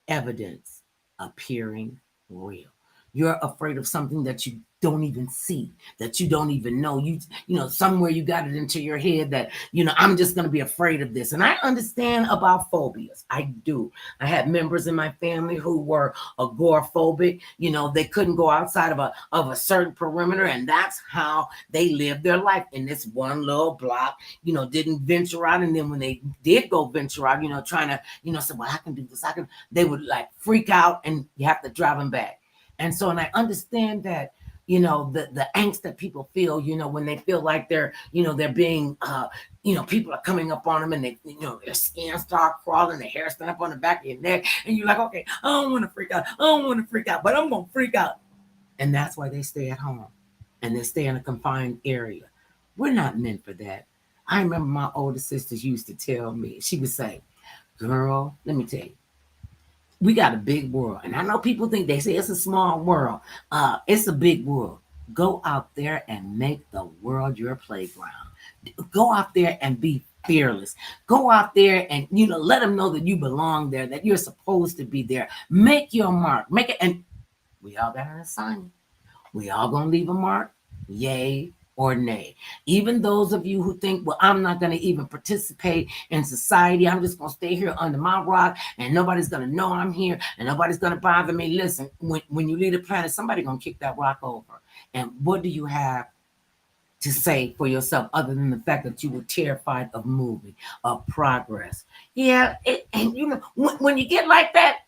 evidence appearing real. You're afraid of something that you don't even see, that you don't even know. You know, somewhere you got it into your head that, I'm just going to be afraid of this. And I understand about phobias. I do. I had members in my family who were agoraphobic. They couldn't go outside of a certain perimeter, and that's how they lived their life in this one little block, didn't venture out. And then when they did go venture out, trying to, say, well, I can do this. They would like freak out, and you have to drive them back. And so, and I understand that, the angst that people feel, when they feel like they're being, people are coming up on them, and they, their skin start crawling, their hair stand up on the back of your neck, and you're like, okay, I don't want to freak out, but I'm going to freak out. And that's why they stay at home, and they stay in a confined area. We're not meant for that. I remember my older sisters used to tell me, she would say, girl, let me tell you, we got a big world. And I know people think, they say it's a small world. It's a big world. Go out there and make the world your playground. Go out there and be fearless. Go out there and, let them know that you belong there, that you're supposed to be there. Make your mark. Make it. And we all got an assignment. We all going to leave a mark. Yay or nay. Even those of you who think, well, I'm not going to even participate in society. I'm just going to stay here under my rock, and nobody's going to know I'm here, and nobody's going to bother me. Listen, when you leave the planet, somebody's going to kick that rock over. And what do you have to say for yourself other than the fact that you were terrified of moving, of progress? Yeah, and when you get like that,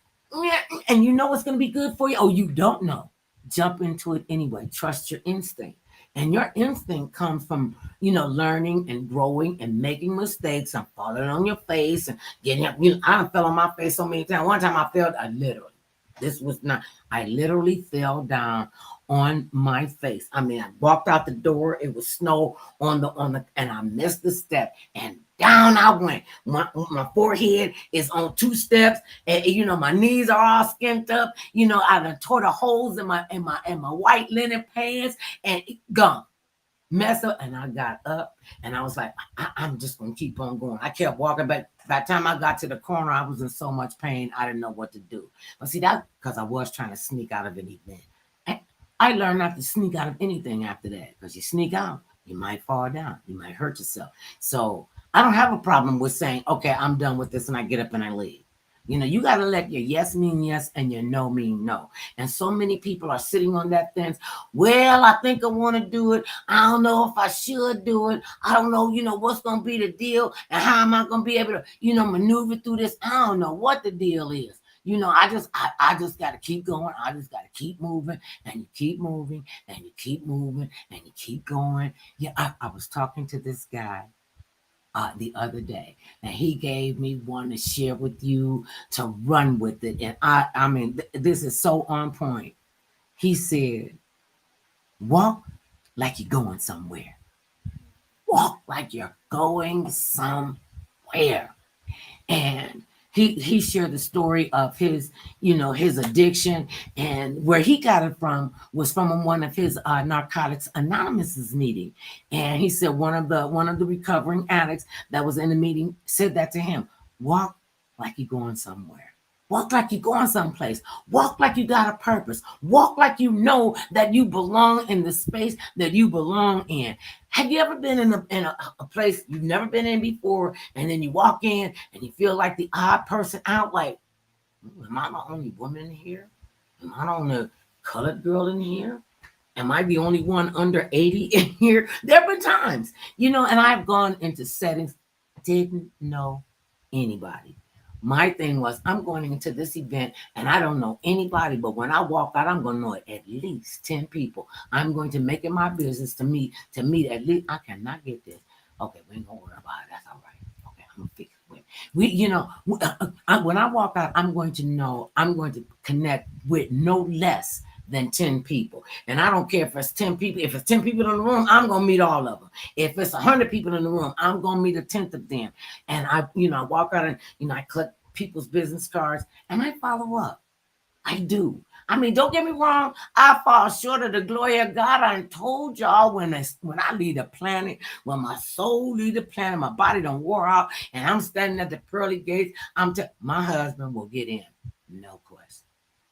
and you know it's going to be good for you, or you don't know, jump into it anyway. Trust your instinct. And your instinct comes from, learning and growing and making mistakes and falling on your face and getting up. I fell on my face so many times. One time I literally fell down on my face. I mean, I walked out the door. It was snow on the, and I missed the step and Down I went. My forehead is on two steps, and my knees are all skint up. I done tore the holes in my white linen pants, and gone. Mess up, and I got up, and I was like, I'm just gonna keep on going. I kept walking back. By the time I got to the corner, I was in so much pain, I didn't know what to do. But see, that because I was trying to sneak out of an event. And I learned not to sneak out of anything after that, because you sneak out, you might fall down, you might hurt yourself. So I don't have a problem with saying, okay, I'm done with this, and I get up and I leave. You got to let your yes mean yes and your no mean no. And so many people are sitting on that fence. Well, I think I want to do it. I don't know if I should do it. I don't know, what's going to be the deal and how am I going to be able to, maneuver through this. I don't know what the deal is. I just got to keep going. I just got to keep moving, and you keep moving, and you keep moving, and you keep going. Yeah, I was talking to this guy the other day, and he gave me one to share with you to run with it. And I mean, this is so on point. He said, walk like you're going somewhere. Walk like you're going somewhere. And he shared the story of his addiction, and where he got it from was from one of his Narcotics Anonymous meeting. And he said one of the recovering addicts that was in the meeting said that to him: walk like you're going somewhere. Walk like you're going someplace. Walk like you got a purpose. Walk like you know that you belong in the space that you belong in. Have you ever been in a place you've never been in before, and then you walk in and you feel like the odd person out? Like, am I the only woman in here? Am I the only colored girl in here? Am I the only one under 80 in here? There have been times, and I've gone into settings, didn't know anybody. My thing was, I'm going into this event and I don't know anybody, but when I walk out, I'm going to know at least 10 people. I'm going to make it my business to meet at least. I cannot get this. Okay, we ain't going to worry about it. That's all right. Okay, I'm going to fix it. When I walk out, I'm going to know, I'm going to connect with no less than 10 people. And I don't care if it's 10 people. If it's 10 people in the room, I'm going to meet all of them. If it's 100 people in the room, I'm going to meet a tenth of them. And I walk out and, I collect people's business cards and I follow up. I do. I mean, don't get me wrong. I fall short of the glory of God. I told y'all when I leave the planet, when my soul leave the planet, my body don't wore out, and I'm standing at the pearly gates. My husband will get in, no question.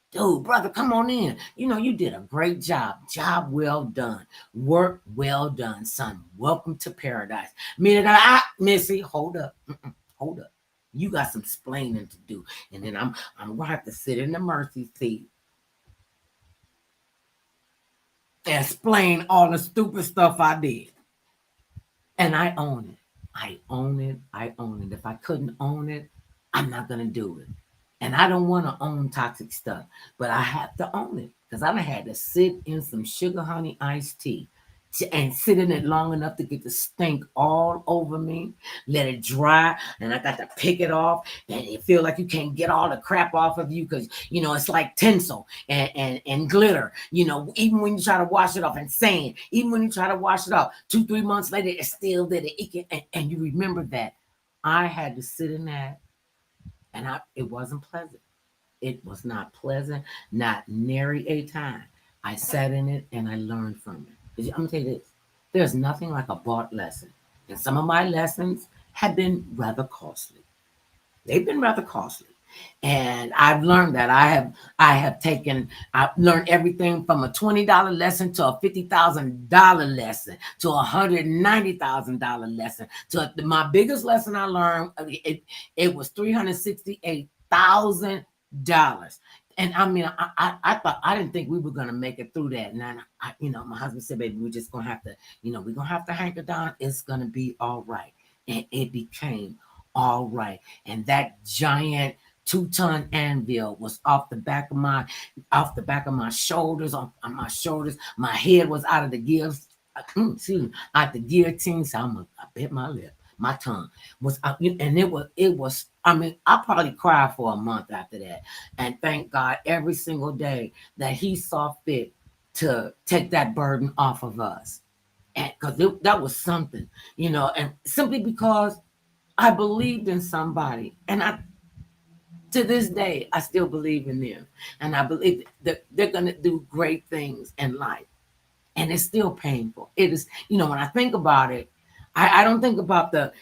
Dude, brother, come on in. You did a great job. Job well done. Work well done, son. Welcome to paradise. Meaning, Missy, hold up. Hold up. You got some explaining to do. And then I'm gonna have to sit in the mercy seat and explain all the stupid stuff I did. And I own it. I own it. I own it. If I couldn't own it, I'm not gonna do it. And I don't want to own toxic stuff, but I have to own it because I done had to sit in some sugar honey iced tea and sit in it long enough to get the stink all over me, let it dry, and I got to pick it off, and you feel like you can't get all the crap off of you because it's like tinsel and glitter. Even when you try to wash it off, and sand, even when you try to wash it off, 2-3 months later, it's still there. And you remember that I had to sit in that, and it wasn't pleasant. It was not pleasant, not nary a time. I sat in it and I learned from it. I'm gonna tell you this: there's nothing like a bought lesson, and some of my lessons have been rather costly. They've been rather costly, and I've learned that I've learned everything from a $20 lesson to a $50,000 lesson to $190,000 lesson to my biggest lesson I learned. It was $368,000. And I mean, I thought, I didn't think we were gonna make it through that. And then my husband said, "Baby, we're just gonna have to, we're gonna have to hanker down. It's gonna be all right." And it became all right. And that giant 2-ton anvil was off the back of my shoulders, on my shoulders. My head was out of the gears, out the guillotine. So I bit my lip. My tongue was out, and it was. I mean, I probably cried for a month after that, and thank God every single day that He saw fit to take that burden off of us, and because that was something, and simply because I believed in somebody, and I to this day I still believe in them, and I believe that they're gonna do great things in life. And it's still painful. It is, when I think about it, I don't think about the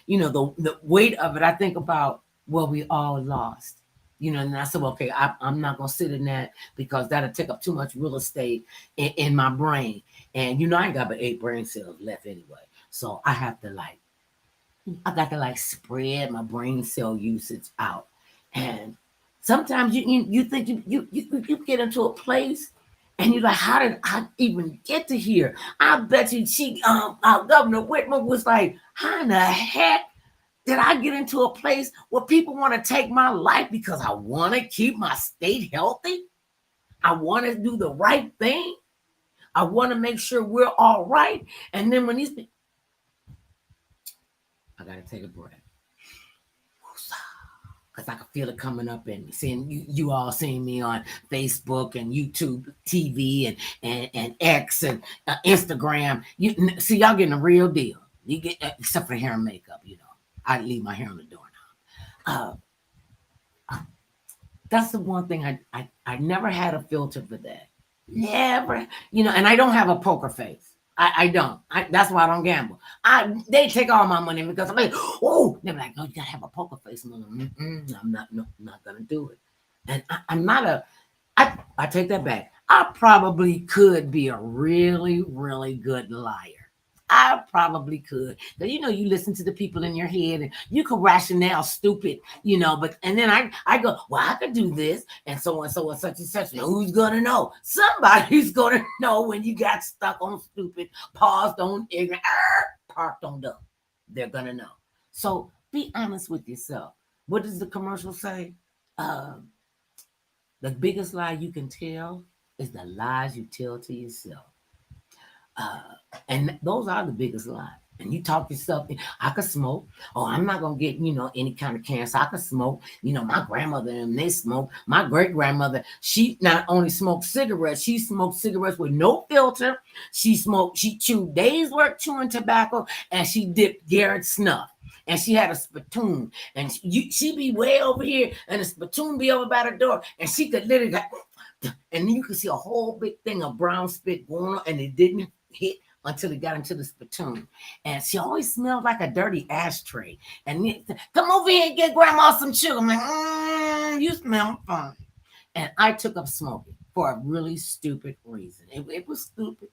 weight of it. I think about what we all lost. And I said, well, okay, I'm not gonna sit in that because that'll take up too much real estate in my brain. And I ain't got but 8 brain cells left anyway. So I got to spread my brain cell usage out. And sometimes you think you get into a place and you're like, how did I even get to here? I bet you our Governor Whitmer was like, how in the heck did I get into a place where people want to take my life because I want to keep my state healthy? I want to do the right thing. I want to make sure we're all right. And then when I got to take a breath. Because I can feel it coming up in me. Seeing you all seeing me on Facebook and YouTube TV and X and Instagram. See, y'all getting the real deal. You get, except for hair and makeup, I leave my hair on the door now. That's the one thing I never had a filter for that. Never, and I don't have a poker face. I don't. That's why I don't gamble. They take all my money because I'm like, oh, they're like, no, you gotta have a poker face. I'm not gonna do it. And I'm not I take that back. I probably could be a really, really good liar. I probably could. But you listen to the people in your head and you can rationale stupid, but and then I go, well, I could do this and so and such and such. Now, who's gonna know? Somebody's gonna know when you got stuck on stupid, paused on ignorant, parked on dumb. They're gonna know. So be honest with yourself. What does the commercial say? The biggest lie you can tell is the lies you tell to yourself. Uh, and those are the biggest lies. And you talk yourself, I could smoke. Oh, I'm not gonna get, any kind of cancer. I could smoke. My grandmother and they smoke. My great grandmother, she not only smoked cigarettes, she smoked cigarettes with no filter. She chewed days worth chewing tobacco, and she dipped Garrett snuff. And she had a spittoon, and she be way over here, and the spittoon be over by the door, and she could literally and you could see a whole big thing of brown spit going on, and it didn't hit until it got into the spittoon. And she always smelled like a dirty ashtray. And come over here and get grandma some sugar. I'm like, you smell fine. And I took up smoking for a really stupid reason. It was stupid.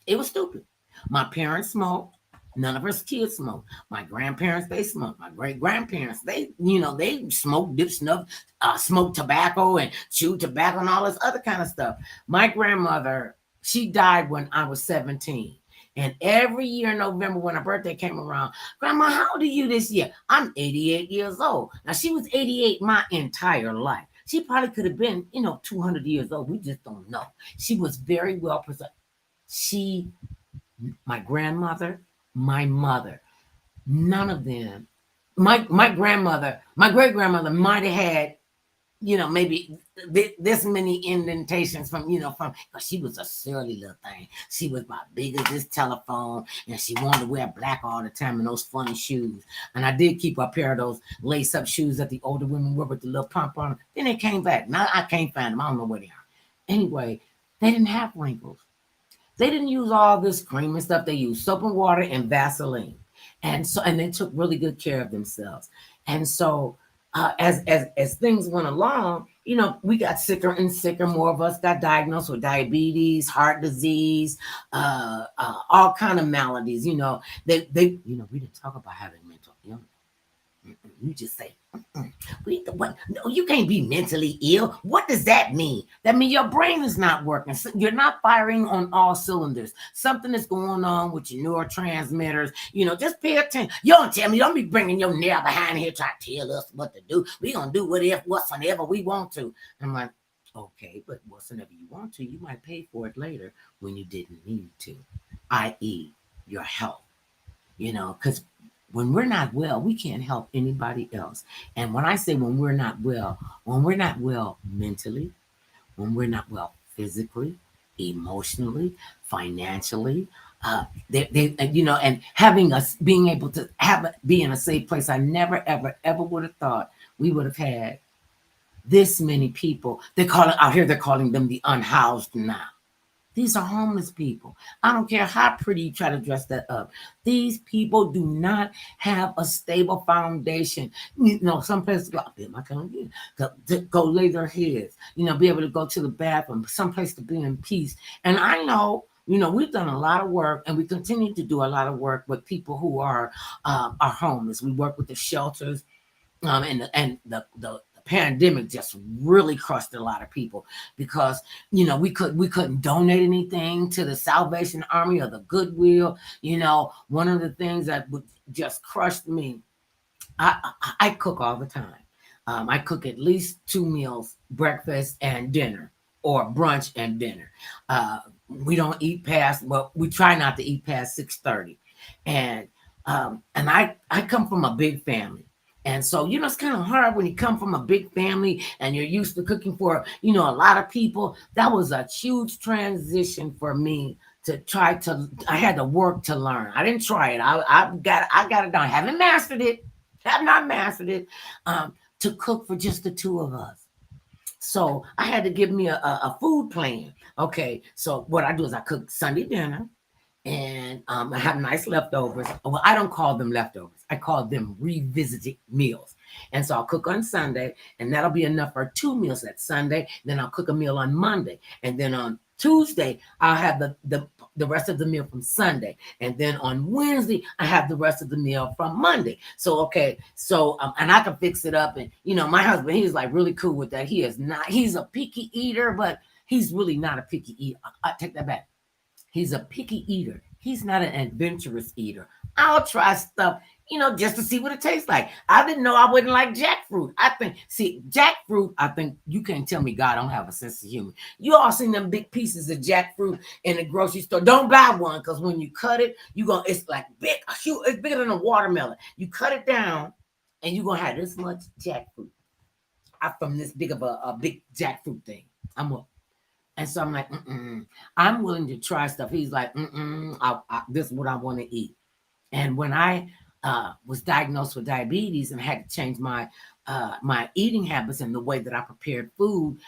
It was stupid. My parents smoked. None of us kids smoked. My grandparents, they smoked. My great grandparents, they smoked, dip snuff, smoked tobacco and chewed tobacco and all this other kind of stuff. My grandmother, she died when I was 17. And every year in November, when her birthday came around, Grandma, how old are you this year? I'm 88 years old. Now, she was 88 my entire life. She probably could have been, 200 years old. We just don't know. She was very well preserved. My grandmother, my mother, none of them. My grandmother, my great grandmother might have had, maybe this many indentations from, because she was a silly little thing. She was about big as this telephone, and she wanted to wear black all the time and those funny shoes. And I did keep a pair of those lace-up shoes that the older women wear with the little pump on them. Then they came back. Now I can't find them. I don't know where they are. Anyway, they didn't have wrinkles. They didn't use all this cream and stuff. They used soap and water and Vaseline. And they took really good care of themselves. And so as things went along, we got sicker and sicker. More of us got diagnosed with diabetes, heart disease, all kind of maladies. We didn't talk about having mental illness. You just say, no, you can't be mentally ill. What does that mean? That means your brain is not working. You're not firing on all cylinders. Something is going on with your neurotransmitters. Just pay attention. You don't tell me. Don't be bringing your nail behind here trying to tell us what to do. We're going to do whatsoever we want to. I'm like, okay, but whatsoever you want to, you might pay for it later when you didn't need to, i.e. your health. Because when we're not well, we can't help anybody else. And when I say when we're not well mentally, when we're not well physically, emotionally, financially, And having us being able to be in a safe place. I never, ever, ever would have thought we would have had this many people. They call it out here. They're calling them the unhoused now. These are homeless people. I don't care how pretty you try to dress that up. These people do not have a stable foundation. Some places go, I can't get to go lay their heads, be able to go to the bathroom, some place to be in peace. And I know, we've done a lot of work and we continue to do a lot of work with people who are homeless. We work with the shelters, and the pandemic just really crushed a lot of people because we couldn't donate anything to the Salvation Army or the Goodwill. One of the things that would just crushed me, I cook all the time. I cook at least 2 meals, breakfast and dinner, or brunch and dinner. We don't eat past, well, we try not to eat past 6:30. And I come from a big family. And so, it's kind of hard when you come from a big family and you're used to cooking for, a lot of people. That was a huge transition for me to try to, I had to work to learn. I didn't try it. I got it done. Haven't mastered it. Have not mastered it. To cook for just the two of us. So I had to give me a food plan. Okay. So what I do is I cook Sunday dinner, and I have nice leftovers. Well, I don't call them leftovers. I call them revisited meals. And so I'll cook on Sunday, and that'll be enough for 2 meals that Sunday. Then I'll cook a meal on Monday, and then on Tuesday I'll have the rest of the meal from Sunday, and then on Wednesday I have the rest of the meal from Monday. So okay, so and I can fix it up, and my husband, he's like really cool with that. He is not. He's a picky eater, but he's really not a picky eater. I take that back. He's a picky eater. He's not an adventurous eater. I'll try stuff, just to see what it tastes like. I didn't know I wouldn't like jackfruit. Jackfruit, I think you can't tell me God don't have a sense of humor. You all seen them big pieces of jackfruit in the grocery store. Don't buy one, because when you cut it, it's like big, huge, it's bigger than a watermelon. You cut it down and you're gonna have this much jackfruit. I'm from this big of a big jackfruit thing. And so I'm like, I'm willing to try stuff. He's like, this is what I want to eat. And when I was diagnosed with diabetes and had to change my eating habits and the way that I prepared food,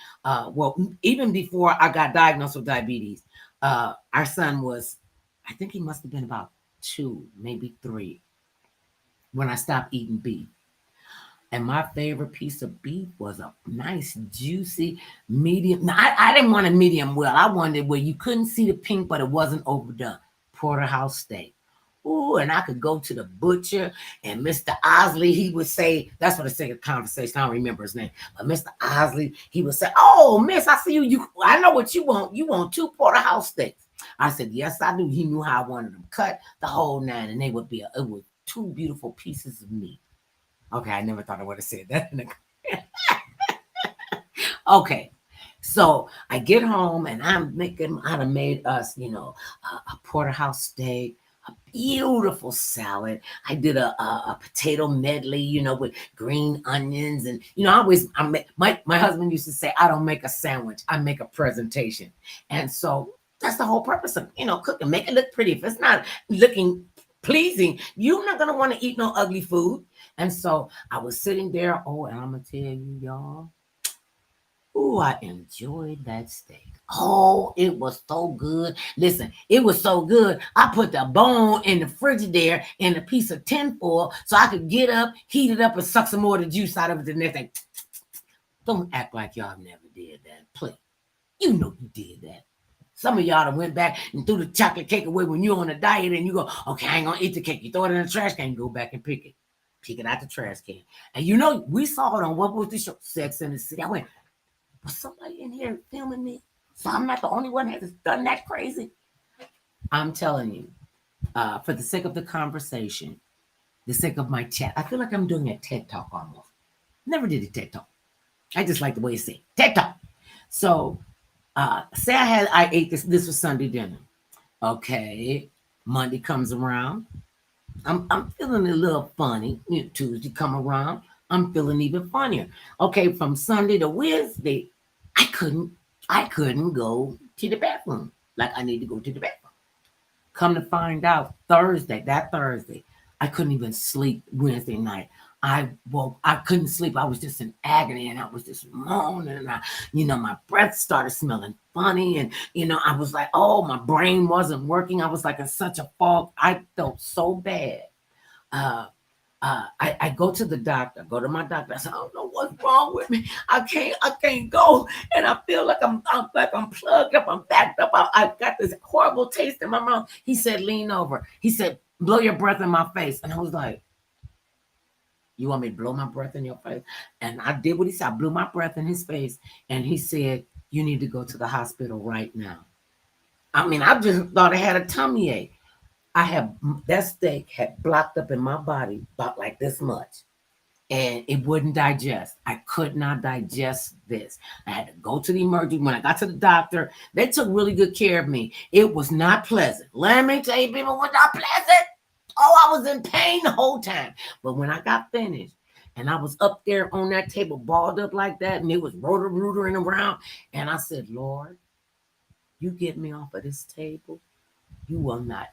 even before I got diagnosed with diabetes, our son was, I think he must have been about 2, maybe 3, when I stopped eating beef. And my favorite piece of beef was a nice, juicy, medium. Now, I didn't want a medium well. I wanted where you couldn't see the pink, but it wasn't overdone. Porterhouse steak. Ooh, and I could go to the butcher, and Mr. Osley, he would say, that's what I say in conversation. I don't remember his name. But Mr. Osley, he would say, "Oh, miss, I see you. I know what you want. You want 2 porterhouse steaks." I said, "Yes, I do." He knew how I wanted them cut, the whole 9, and it was 2 beautiful pieces of meat. Okay, I never thought I would have said that. Okay, so I get home and I done made us, a porterhouse steak, a beautiful salad. I did a potato medley, with green onions. And, my husband used to say, I don't make a sandwich, I make a presentation. And so that's the whole purpose of, cooking, make it look pretty. If it's not looking pleasing, you're not going to want to eat no ugly food. And so I was sitting there. And I'm going to tell you, y'all. Oh, I enjoyed that steak. Oh, it was so good. Listen, it was so good. I put the bone in the Frigidaire in a piece of tinfoil so I could get up, heat it up, and suck some more of the juice out of it the next day. Don't act like y'all never did that. Please. You know you did that. Some of y'all went back and threw the chocolate cake away when you're on a diet and you go, okay, I ain't going to eat the cake. You throw it in the trash can, you go back and pick it. Pick it out the trash can. And we saw it on what was the show? Sex and the City. I went, was somebody in here filming me? So I'm not the only one that's done that crazy. I'm telling you, for the sake of the conversation, the sake of my chat, I feel like I'm doing a TED Talk almost. Never did a TED Talk. I just like the way you say TED Talk. So say I ate this was Sunday dinner. Okay, Monday comes around. I'm feeling a little funny. Tuesday come around, I'm feeling even funnier. Okay, from Sunday to Wednesday, I couldn't go to the bathroom like I need to go to the bathroom. Come to find out, that Thursday, I couldn't even sleep Wednesday night. I couldn't sleep. I was just in agony and I was just moaning. And my breath started smelling funny. And, I was like, oh, my brain wasn't working. I was like in such a fog. I felt so bad. Uh, I go to the doctor, go to my doctor. I said, I don't know what's wrong with me. I can't go. And I feel like I'm plugged up. I'm backed up. I got this horrible taste in my mouth. He said, lean over. He said, blow your breath in my face. And I was like, you want me to blow my breath in your face? And I did what he said. I blew my breath in his face. And he said, you need to go to the hospital right now. I mean, I just thought I had a tummy ache. I have that steak had blocked up in my body about like this much, and it wouldn't digest. I could not digest this. I had to go to the emergency. When I got to the doctor, they took really good care of me. It was not pleasant. Let me tell you, people, it was not pleasant. Oh, I was in pain the whole time. But when I got finished, and I was up there on that table, balled up like that, and it was rotor-rootering around, and I said, Lord, you get me off of this table, you will not.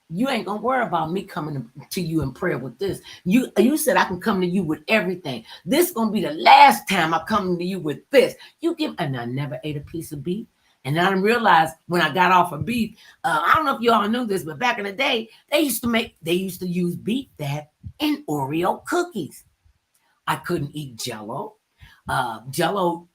You ain't gonna worry about me coming to you in prayer with this. You said I can come to you with everything. This gonna be the last time I come to you with this. You give, and I never ate a piece of beef. And I realized when I got off of beef, I don't know if you all knew this, but back in the day, they used to use beef fat in Oreo cookies. I couldn't eat Jello. Jello,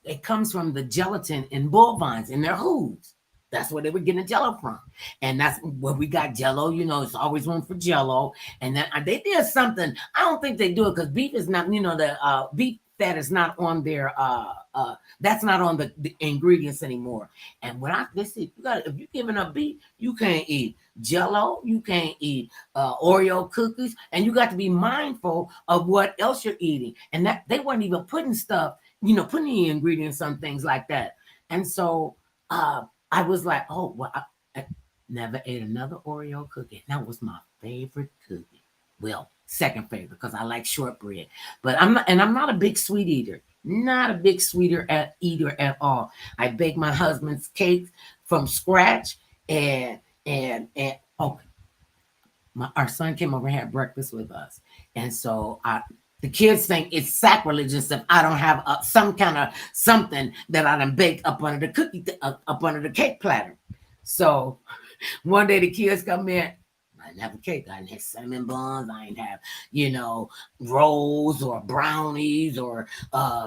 it comes from the gelatin in bovines in their hooves. That's where they were getting the Jello from, and that's where we got Jello. It's always room for Jello. And then they did something. I don't think they do it because beef is not. The beef fat is not on their. That's not on the ingredients anymore. And when they say you got, if you're giving up beef, you can't eat Jello, you can't eat Oreo cookies, and you got to be mindful of what else you're eating. And that they weren't even putting stuff, putting the ingredients on things like that. And so I was like, oh, well, I never ate another Oreo cookie. That was my favorite cookie. Well, second favorite because I like shortbread. But I'm not a big sweet eater. Not a big eater at all. I bake my husband's cakes from scratch, and oh, our son came over and had breakfast with us, and so the kids think it's sacrilegious if I don't have some kind of something that I done baked up under the up under the cake platter. So one day the kids come in. I didn't have a cake. I didn't have cinnamon buns. I didn't have, rolls or brownies or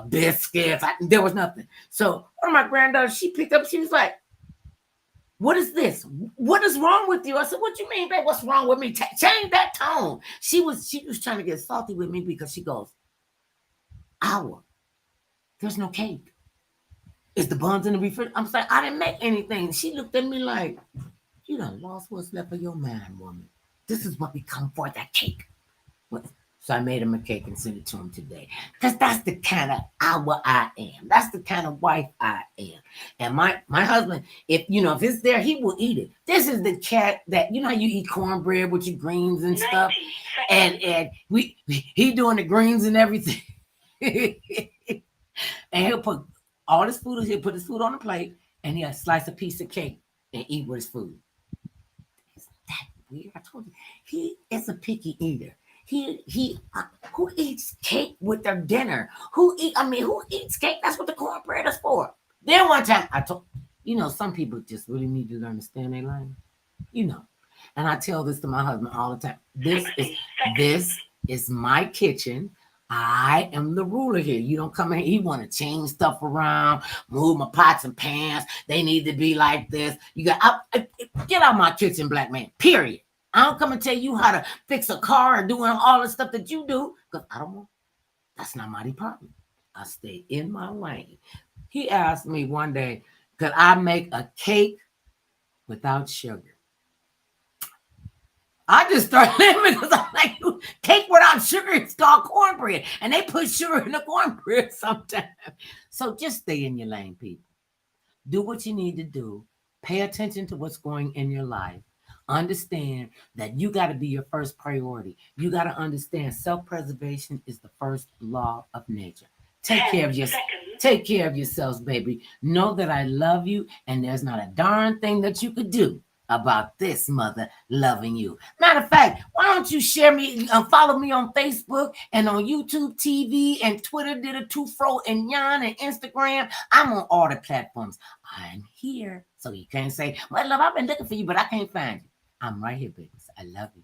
biscuits. There was nothing. So one of my granddaughters, she picked up. She was like, what is this? What is wrong with you? I said, what you mean, babe? What's wrong with me? Change that tone. She was trying to get salty with me because she goes, Ow, there's no cake. Is the buns in the refrigerator? I'm like, I didn't make anything. She looked at me like, you done lost what's left of your mind, woman. This is what we come for, that cake. So I made him a cake and sent it to him today. Because that's the kind of hour I am. That's the kind of wife I am. And my husband, if it's there, he will eat it. This is the cat that, how you eat cornbread with your greens and stuff. And he doing the greens and everything. And he'll put all his food, he'll put his food on the plate and he'll slice a piece of cake and eat with his food. Isn't that weird? I told you, he is a picky eater. Who eats cake with their dinner? Who eats cake? That's what the cornbread is for. Then one time I told, some people just really need to learn to stand their lane. And I tell this to my husband all the time. This is my kitchen. I am the ruler here. You don't come in here. You want to change stuff around, move my pots and pans. They need to be like this. You got get out my kitchen, black man. Period. I don't come and tell you how to fix a car or doing all the stuff that you do because I don't want. That's not my department. I stay in my lane. He asked me one day, could I make a cake without sugar? I just started laughing because I'm like, cake without sugar is called cornbread. And they put sugar in the cornbread sometimes. So just stay in your lane, people. Do what you need to do. Pay attention to what's going in your life. Understand that you got to be your first priority. You got to understand self-preservation is the first law of nature. Take care of yourselves, baby. Know that I love you and there's not a darn thing that you could do about this mother loving you. Matter of fact, why don't you share me, follow me on Facebook and on YouTube TV and Twitter, did a two fro and Yan and Instagram. I'm on all the platforms. I'm here. So you can't say, well, love, I've been looking for you, but I can't find you. I'm right here, babies. I love you.